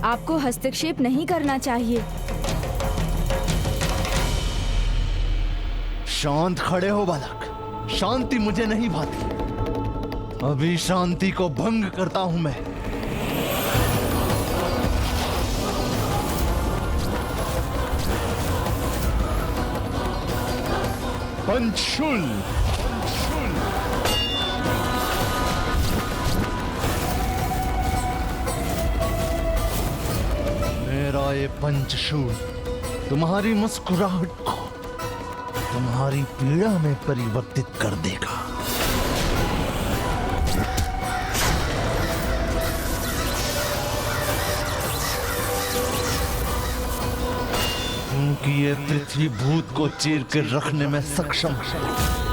आपको हस्तक्षेप नहीं करना चाहिए। शांत खड़े हो बालक, शांति मुझे नहीं भाती। अभी शांति को भंग करता हूं मैं। पंचशूल। मेरा ये पंचशूल तुम्हारी मुस्कुराहट को तुम्हारी पीड़ा में परिवर्तित कर देगा। क्योंकि ये पृथ्वी भूत को चीर के रखने में सक्षम है।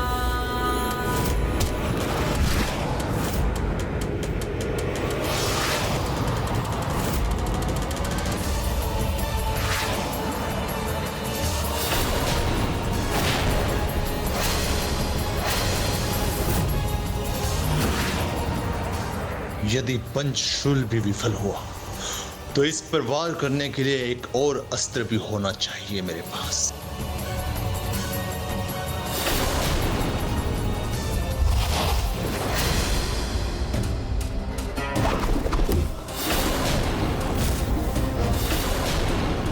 यदि पंचशूल भी विफल हुआ तो इस पर वार करने के लिए एक और अस्त्र भी होना चाहिए मेरे पास।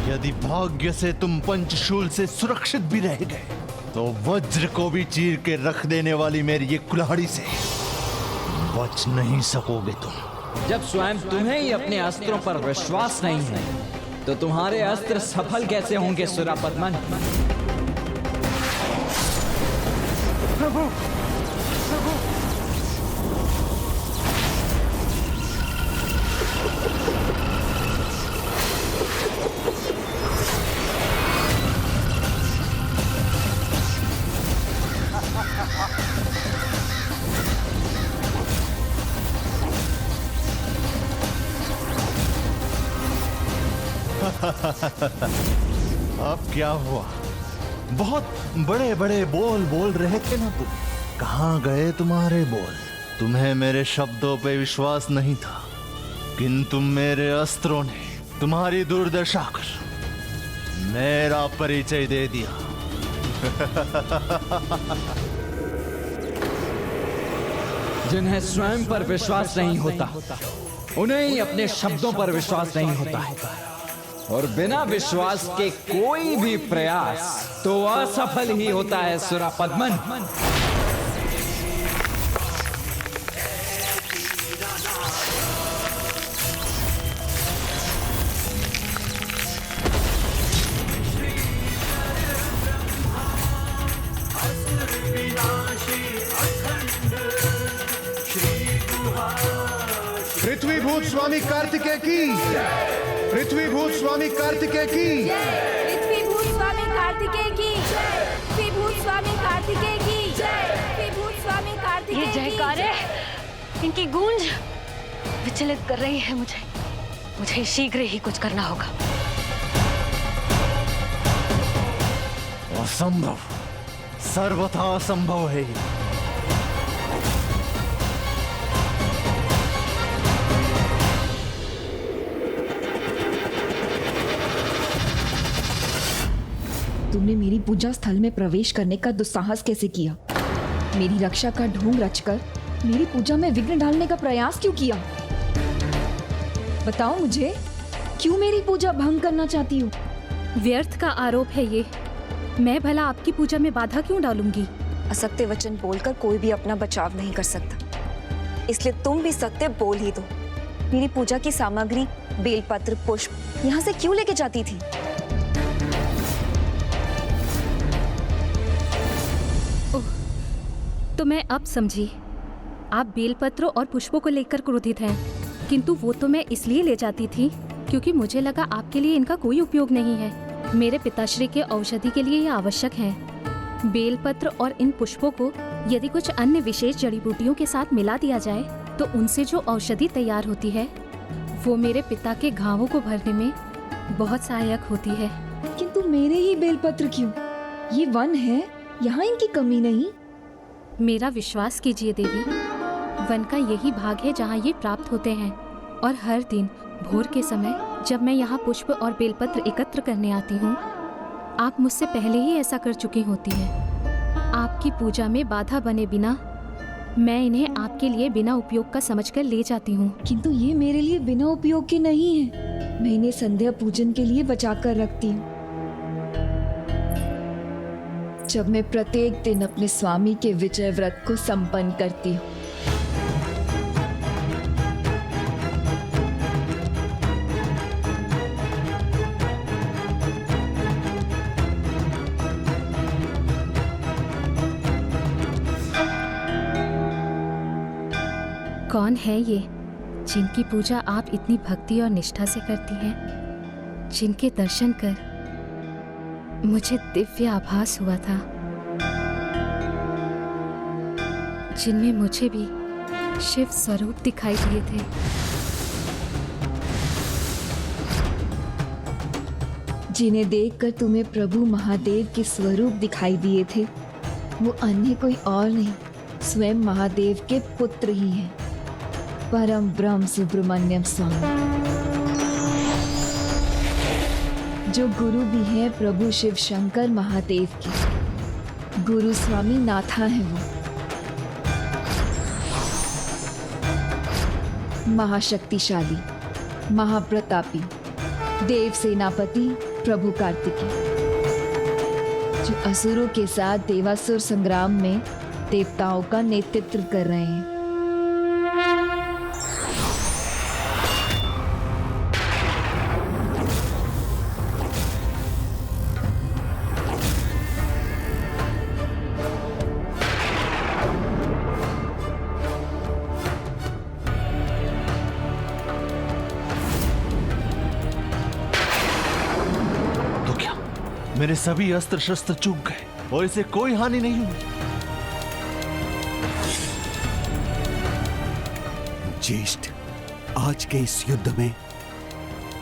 यदि भाग्य से तुम पंचशूल से सुरक्षित भी रह गए तो वज्र को भी चीर के रख देने वाली मेरी ये कुल्हाड़ी से बच नहीं सकोगे तुम। जब स्वयं तुम्हें ही अपने अस्त्रों पर विश्वास नहीं है तो तुम्हारे अस्त्र सफल कैसे होंगे सुरापद्मन? प्रभु, प्रभु। अब क्या हुआ? बहुत बड़े बड़े बोल बोल रहे थे ना तुम। कहाँ गए तुम्हारे बोल? तुम्हें मेरे शब्दों पे विश्वास नहीं था, किंतु मेरे अस्त्रों ने तुम्हारी दुर्दशा कर मेरा परिचय दे दिया। जिन्हें स्वयं पर विश्वास नहीं होता उन्हें ही अपने शब्दों पर विश्वास नहीं होता है, और बिना विश्वास के कोई भी प्रयास तो असफल ही होता है सुरापद्मन। पृथ्वीभूत स्वामी कार्तिकेय की, पृथ्वीभूत स्वामी कार्तिकेय की, पृथ्वीभूत स्वामी कार्तिकेय की, पृथ्वीभूत स्वामी कार्तिकेय की, पृथ्वीभूत स्वामी कार्तिकेय की। ये जयकारें, इनकी गूंज विचलित कर रही है मुझे शीघ्र ही कुछ करना होगा। असंभव, सर्वथा असंभव है ये। तुमने मेरी पूजा स्थल में प्रवेश करने का दुस्साहस कैसे किया? मेरी रक्षा का ढोंग रचकर मेरी पूजा में विघ्न डालने का प्रयास क्यों किया? बताओ मुझे, क्यों मेरी पूजा भंग करना चाहती हो? व्यर्थ का आरोप है ये। मैं भला आपकी पूजा में बाधा क्यों डालूंगी? असत्य वचन बोलकर कोई भी अपना बचाव नहीं कर सकता, इसलिए तुम भी सत्य बोल ही दो। मेरी पूजा की सामग्री बेलपत्र, पुष्प यहाँ से क्यों लेके जाती थी? तो मैं अब समझी, आप बेलपत्रों और पुष्पों को लेकर क्रोधित हैं, किंतु वो तो मैं इसलिए ले जाती थी क्योंकि मुझे लगा आपके लिए इनका कोई उपयोग नहीं है। मेरे पिताश्री के औषधि के लिए ये आवश्यक है। बेलपत्र और इन पुष्पों को यदि कुछ अन्य विशेष जड़ी बूटियों के साथ मिला दिया जाए तो उनसे जो औषधि तैयार होती है वो मेरे पिता के घावों को भरने में बहुत सहायक होती है। किंतु मेरे ही बेलपत्र क्यों? ये वन है, यहाँ इनकी कमी नहीं। मेरा विश्वास कीजिए देवी, वन का यही भाग है जहाँ ये प्राप्त होते हैं, और हर दिन भोर के समय जब मैं यहाँ पुष्प और बेलपत्र एकत्र करने आती हूँ, आप मुझसे पहले ही ऐसा कर चुकी होती हैं। आपकी पूजा में बाधा बने बिना मैं इन्हें आपके लिए बिना उपयोग का समझकर ले जाती हूँ। किंतु ये मेरे लिए बिना उपयोग के नहीं है। मैं इन्हें संध्या पूजन के लिए बचा कर रखती हूँ। जब मैं प्रत्येक दिन अपने स्वामी के विजय व्रत को संपन्न करती हूँ। कौन है ये जिनकी पूजा आप इतनी भक्ति और निष्ठा से करती हैं, जिनके दर्शन कर मुझे दिव्य आभास हुआ था, जिनमें मुझे भी शिव स्वरूप दिखाई दिए थे। जिन्हें देखकर तुम्हें प्रभु महादेव के स्वरूप दिखाई दिए थे, वो अन्य कोई और नहीं, स्वयं महादेव के पुत्र ही हैं, परम ब्रह्म सुब्रमण्यम स्वामी, जो गुरु भी हैं प्रभु शिव शंकर महादेव के। गुरु स्वामी नाथा हैं वो, महाशक्तिशाली, महाप्रतापी देव सेनापति प्रभु कार्तिकेय, जो असुरों के साथ देवासुर संग्राम में देवताओं का नेतृत्व कर रहे हैं। मेरे सभी अस्त्र शस्त्र चूक गए और इसे कोई हानि नहीं हुई। ज्येष्ठ, आज के इस युद्ध में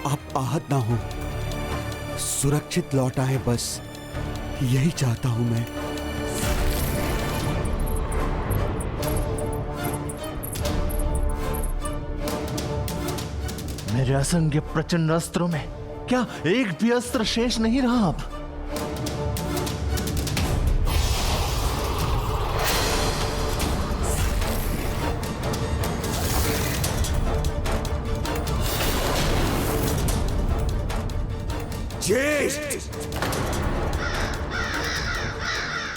आप आहत ना हो, सुरक्षित लौट आए, बस यही चाहता हूं मैं। मेरे असंख्य प्रचंड अस्त्रों में क्या एक भी अस्त्र शेष नहीं रहा अब? ज्येष्ठ,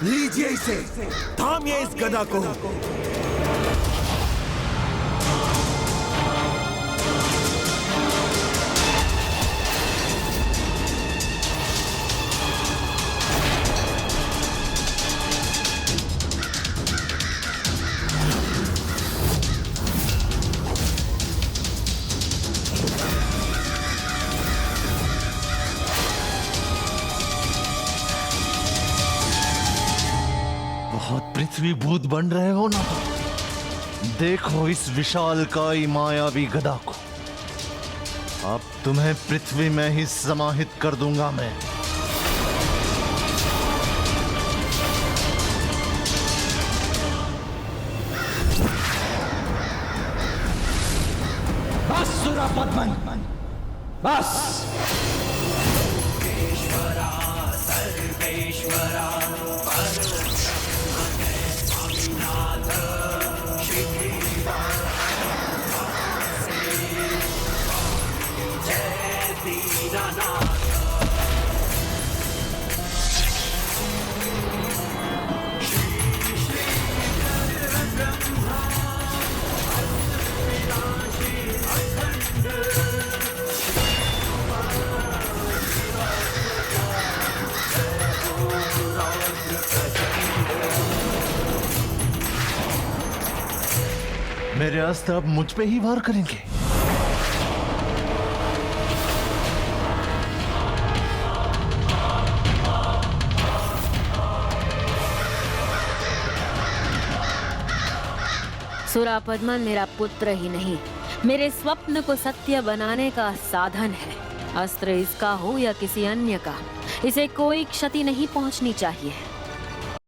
लीजिए इसे, थामिए इस गदा को। पृथ्वी भूत बन रहे हो ना? देखो इस विशालकाय मायावी गदा को। अब तुम्हें पृथ्वी में ही समाहित कर दूंगा मैं। बस सुरापद्मन, बस। मेरे अस्त्र अब मुझ पे ही वार करेंगे। सुरापद्मन मेरा पुत्र ही नहीं, मेरे स्वप्न को सत्य बनाने का साधन है। अस्त्र इसका हो या किसी अन्य का, इसे कोई क्षति नहीं पहुंचनी चाहिए।